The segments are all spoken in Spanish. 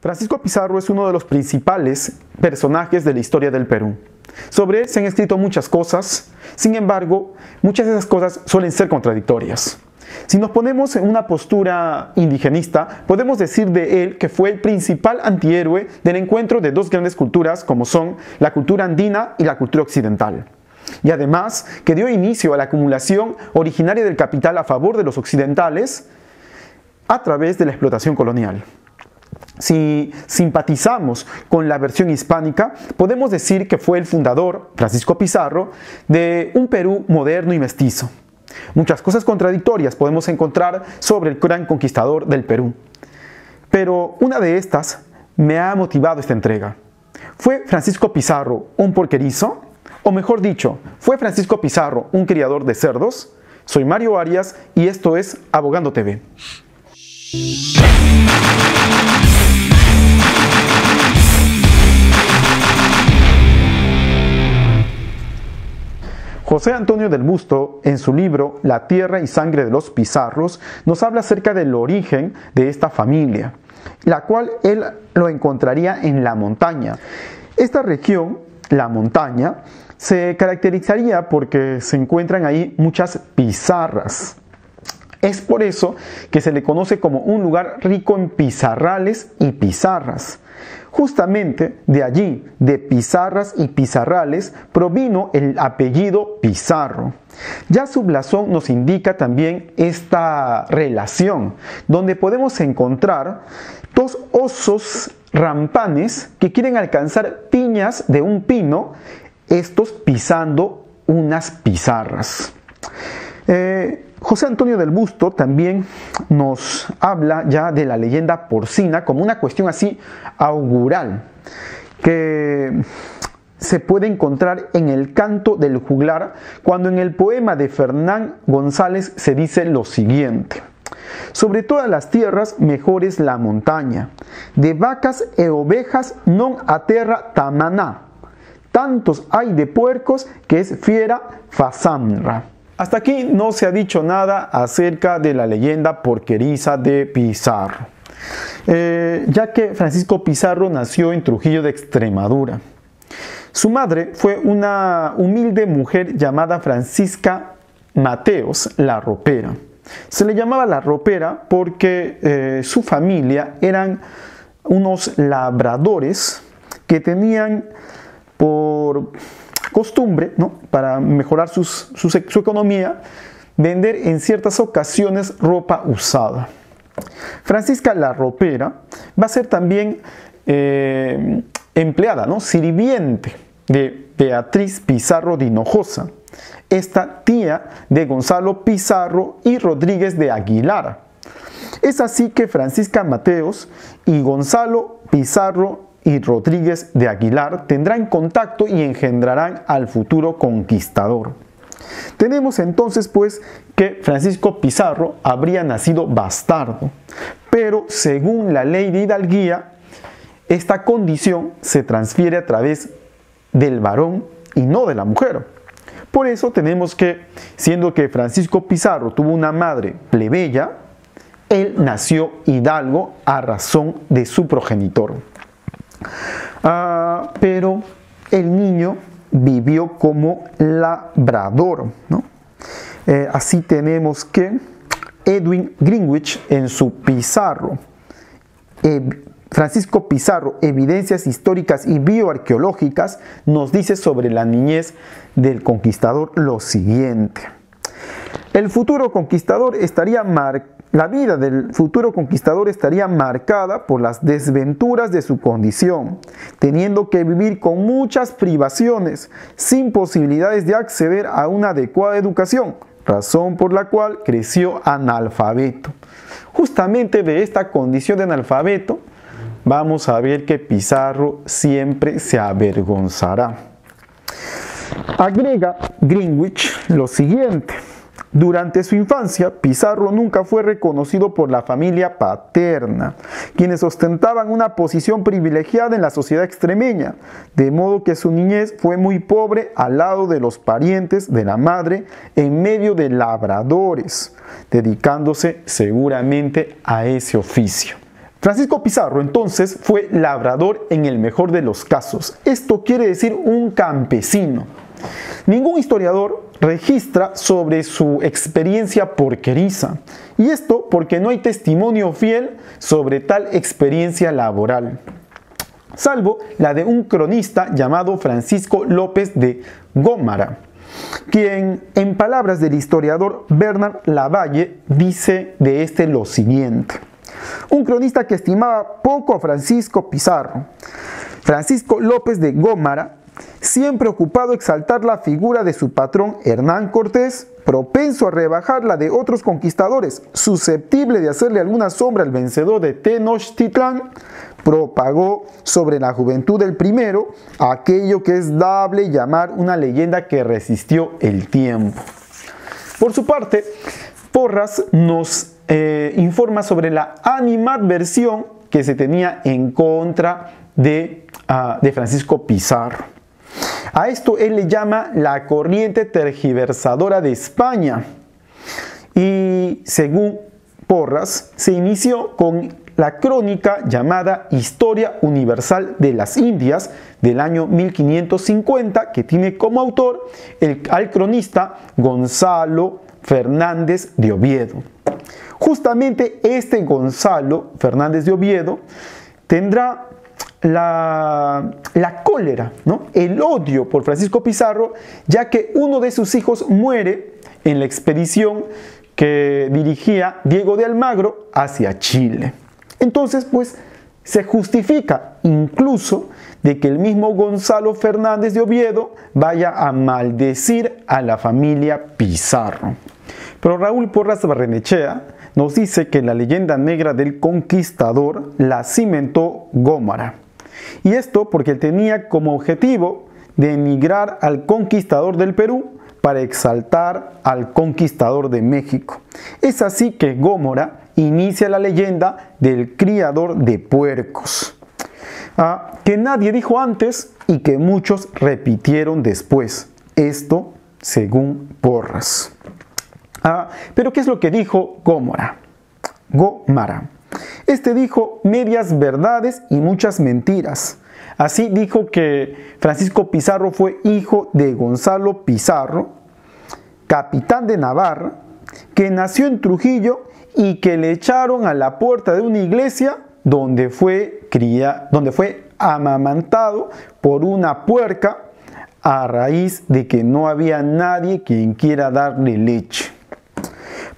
Francisco Pizarro es uno de los principales personajes de la historia del Perú. Sobre él se han escrito muchas cosas, sin embargo, muchas de esas cosas suelen ser contradictorias. Si nos ponemos en una postura indigenista, podemos decir de él que fue el principal antihéroe del encuentro de dos grandes culturas como son la cultura andina y la cultura occidental. Y además que dio inicio a la acumulación originaria del capital a favor de los occidentales a través de la explotación colonial. Si simpatizamos con la versión hispánica, podemos decir que fue el fundador, Francisco Pizarro, de un Perú moderno y mestizo. Muchas cosas contradictorias podemos encontrar sobre el gran conquistador del Perú. Pero una de estas me ha motivado esta entrega. ¿Fue Francisco Pizarro un porquerizo? O mejor dicho, ¿fue Francisco Pizarro un criador de cerdos? Soy Mario Arias y esto es Abogando TV. José Antonio del Busto, en su libro La tierra y sangre de los Pizarros, nos habla acerca del origen de esta familia, la cual él lo encontraría en la montaña. Esta región, la montaña, se caracterizaría porque se encuentran ahí muchas pizarras. Es por eso que se le conoce como un lugar rico en pizarrales y pizarras. Justamente de allí, de pizarras y pizarrales, provino el apellido Pizarro. Ya su blasón nos indica también esta relación, donde podemos encontrar dos osos rampanes que quieren alcanzar piñas de un pino, estos pisando unas pizarras. José Antonio del Busto también nos habla ya de la leyenda porcina como una cuestión así augural que se puede encontrar en el Canto del Juglar, cuando en el poema de Fernán González se dice lo siguiente: sobre todas las tierras mejor es la montaña, de vacas e ovejas non aterra tamaná, tantos hay de puercos que es fiera fazanra. Hasta aquí no se ha dicho nada acerca de la leyenda porqueriza de Pizarro, ya que Francisco Pizarro nació en Trujillo de Extremadura. Su madre fue una humilde mujer llamada Francisca Mateos la Ropera. Se le llamaba la Ropera porque su familia eran unos labradores que tenían por costumbre, ¿no?, para mejorar su economía, vender en ciertas ocasiones ropa usada. Francisca la Ropera va a ser también empleada, ¿no?, sirviente de Beatriz Pizarro de Hinojosa, esta tía de Gonzalo Pizarro y Rodríguez de Aguilar. Es así que Francisca Mateos y Gonzalo Pizarro y Rodríguez de Aguilar tendrán contacto y engendrarán al futuro conquistador. Tenemos entonces pues que Francisco Pizarro habría nacido bastardo, pero según la ley de hidalguía, esta condición se transfiere a través del varón y no de la mujer. Por eso tenemos que, siendo que Francisco Pizarro tuvo una madre plebeya, él nació hidalgo a razón de su progenitor. Pero el niño vivió como labrador, ¿no? Así tenemos que Edwin Greenwich en su Pizarro, Francisco Pizarro, Evidencias históricas y bioarqueológicas, nos dice sobre la niñez del conquistador lo siguiente: el futuro conquistador la vida del futuro conquistador estaría marcada por las desventuras de su condición, teniendo que vivir con muchas privaciones, sin posibilidades de acceder a una adecuada educación, razón por la cual creció analfabeto. Justamente de esta condición de analfabeto vamos a ver que Pizarro siempre se avergonzará. Agrega Greenwich lo siguiente: durante su infancia, Pizarro nunca fue reconocido por la familia paterna, quienes ostentaban una posición privilegiada en la sociedad extremeña, de modo que su niñez fue muy pobre al lado de los parientes de la madre, en medio de labradores, dedicándose seguramente a ese oficio. Francisco Pizarro entonces fue labrador en el mejor de los casos. Esto quiere decir un campesino. Ningún historiador registra sobre su experiencia porqueriza, y esto porque no hay testimonio fiel sobre tal experiencia laboral, salvo la de un cronista llamado Francisco López de Gómara, quien, en palabras del historiador Bernard Lavalle, dice de este lo siguiente. Un cronista que estimaba poco a Francisco Pizarro. Francisco López de Gómara, siempre ocupado a exaltar la figura de su patrón Hernán Cortés, propenso a rebajar la de otros conquistadores, susceptible de hacerle alguna sombra al vencedor de Tenochtitlán, propagó sobre la juventud del primero aquello que es dable llamar una leyenda que resistió el tiempo. Por su parte, Porras nos informa sobre la animadversión que se tenía en contra de Francisco Pizarro. A esto él le llama la corriente tergiversadora de España, y según Porras se inició con la crónica llamada Historia Universal de las Indias del año 1550, que tiene como autor al cronista Gonzalo Fernández de Oviedo. Justamente este Gonzalo Fernández de Oviedo tendrá la cólera, ¿no? El odio por Francisco Pizarro, ya que uno de sus hijos muere en la expedición que dirigía Diego de Almagro hacia Chile. Entonces, pues, se justifica incluso de que el mismo Gonzalo Fernández de Oviedo vaya a maldecir a la familia Pizarro. Pero Raúl Porras Barrenechea nos dice que la leyenda negra del conquistador la cimentó Gómara. Y esto porque él tenía como objetivo denigrar al conquistador del Perú para exaltar al conquistador de México. Es así que Gómara inicia la leyenda del criador de puercos, que nadie dijo antes y que muchos repitieron después. Esto según Porras. Pero ¿qué es lo que dijo Gómara? Este dijo medias verdades y muchas mentiras. Así dijo que Francisco Pizarro fue hijo de Gonzalo Pizarro, capitán de Navarra, que nació en Trujillo y que le echaron a la puerta de una iglesia donde fue amamantado por una puerca a raíz de que no había nadie quien quiera darle leche.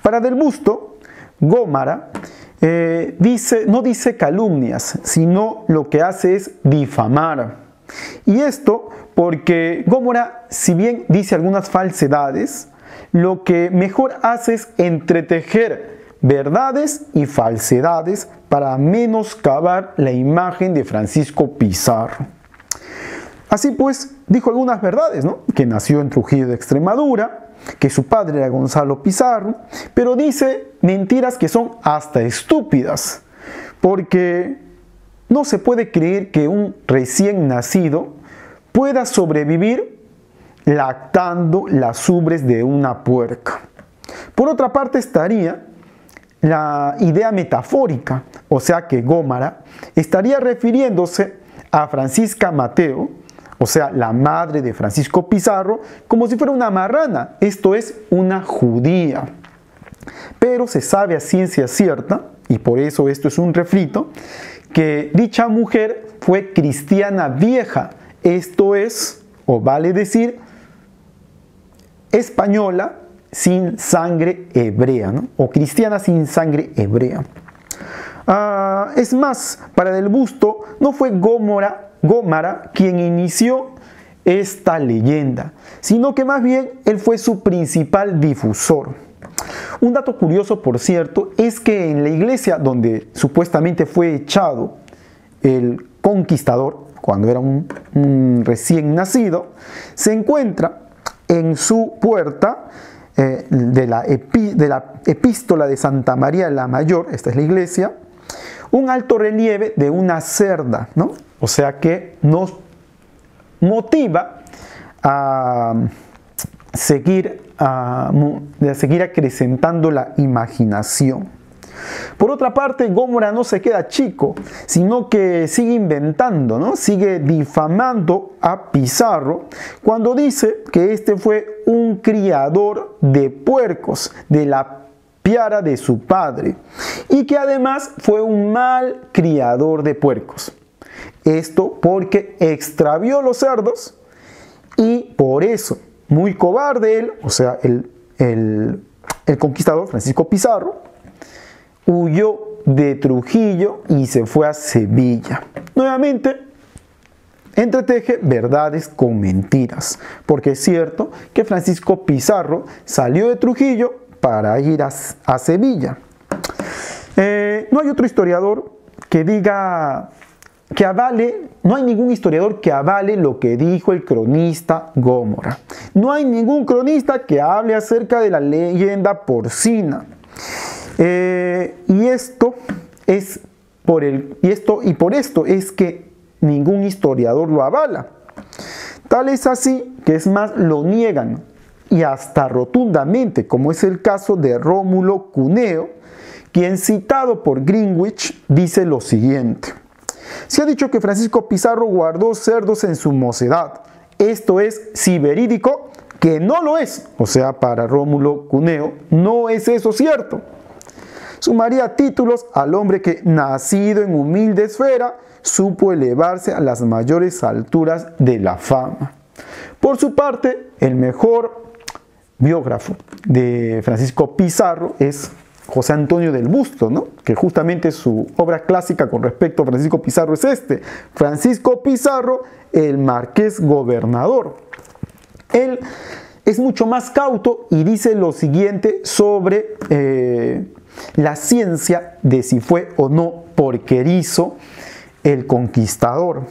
Para Del Busto, Gómara no dice calumnias, sino lo que hace es difamar. Y esto porque Gómara, si bien dice algunas falsedades, lo que mejor hace es entretejer verdades y falsedades para menoscabar la imagen de Francisco Pizarro. Así pues, dijo algunas verdades, ¿no? Que nació en Trujillo de Extremadura, que su padre era Gonzalo Pizarro, pero dice mentiras que son hasta estúpidas, porque no se puede creer que un recién nacido pueda sobrevivir lactando las ubres de una puerca. Por otra parte estaría la idea metafórica, o sea que Gómara estaría refiriéndose a Francisca Mateo, o sea, la madre de Francisco Pizarro, como si fuera una marrana, esto es, una judía. Pero se sabe a ciencia cierta, y por eso esto es un refrito, que dicha mujer fue cristiana vieja, esto es, o vale decir, española sin sangre hebrea, ¿no? O cristiana sin sangre hebrea. Es más, para Del Busto no fue Gómara quien inició esta leyenda, sino que más bien él fue su principal difusor. Un dato curioso, por cierto, es que en la iglesia donde supuestamente fue echado el conquistador, cuando era un recién nacido, se encuentra en su puerta de la epístola de Santa María la Mayor, esta es la iglesia, un alto relieve de una cerda, ¿no? O sea que nos motiva a seguir acrecentando la imaginación. Por otra parte, Gómora no se queda chico, sino que sigue inventando, ¿no? Sigue difamando a Pizarro cuando dice que este fue un criador de puercos de la piara de su padre y que además fue un mal criador de puercos. Esto porque extravió los cerdos y por eso, muy cobarde él, o sea, el conquistador Francisco Pizarro, huyó de Trujillo y se fue a Sevilla. Nuevamente, entreteje verdades con mentiras, porque es cierto que Francisco Pizarro salió de Trujillo para ir a Sevilla. No hay otro historiador que diga, que avale, no hay ningún historiador que avale lo que dijo el cronista Gómora. No hay ningún cronista que hable acerca de la leyenda porcina. Por esto es que ningún historiador lo avala. Tal es así que es más, lo niegan y hasta rotundamente, como es el caso de Rómulo Cuneo, quien citado por Greenwich dice lo siguiente: se ha dicho que Francisco Pizarro guardó cerdos en su mocedad. Esto es si verídico, que no lo es. O sea, para Rómulo Cuneo no es eso cierto. Sumaría títulos al hombre que, nacido en humilde esfera, supo elevarse a las mayores alturas de la fama. Por su parte, el mejor biógrafo de Francisco Pizarro es José Antonio del Busto, ¿no? Que justamente su obra clásica con respecto a Francisco Pizarro es Francisco Pizarro, el marqués gobernador. Él es mucho más cauto y dice lo siguiente sobre la ciencia de si fue o no porquerizo el conquistador.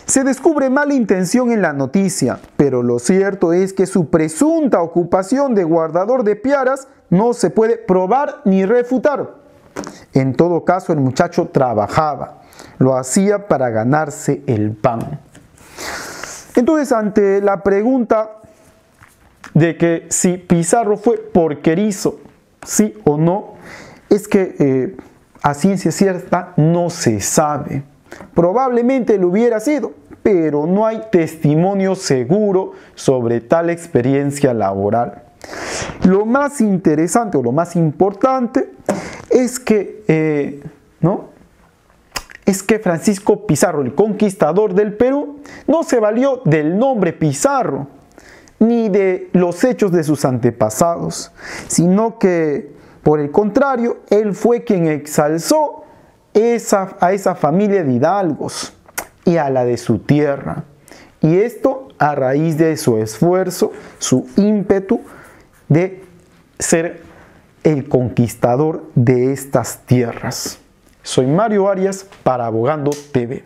Se descubre mala intención en la noticia, pero lo cierto es que su presunta ocupación de guardador de piaras no se puede probar ni refutar. En todo caso, el muchacho trabajaba, lo hacía para ganarse el pan. Entonces, ante la pregunta de que si Pizarro fue porquerizo, sí o no, es que a ciencia cierta no se sabe. Probablemente lo hubiera sido, pero no hay testimonio seguro sobre tal experiencia laboral. Lo más interesante o lo más importante es que, es que Francisco Pizarro, el conquistador del Perú, no se valió del nombre Pizarro ni de los hechos de sus antepasados, sino que, por el contrario, él fue quien exalzó a esa familia de hidalgos y a la de su tierra. Y esto a raíz de su esfuerzo, su ímpetu de ser el conquistador de estas tierras. Soy Mario Arias para Abogando TV.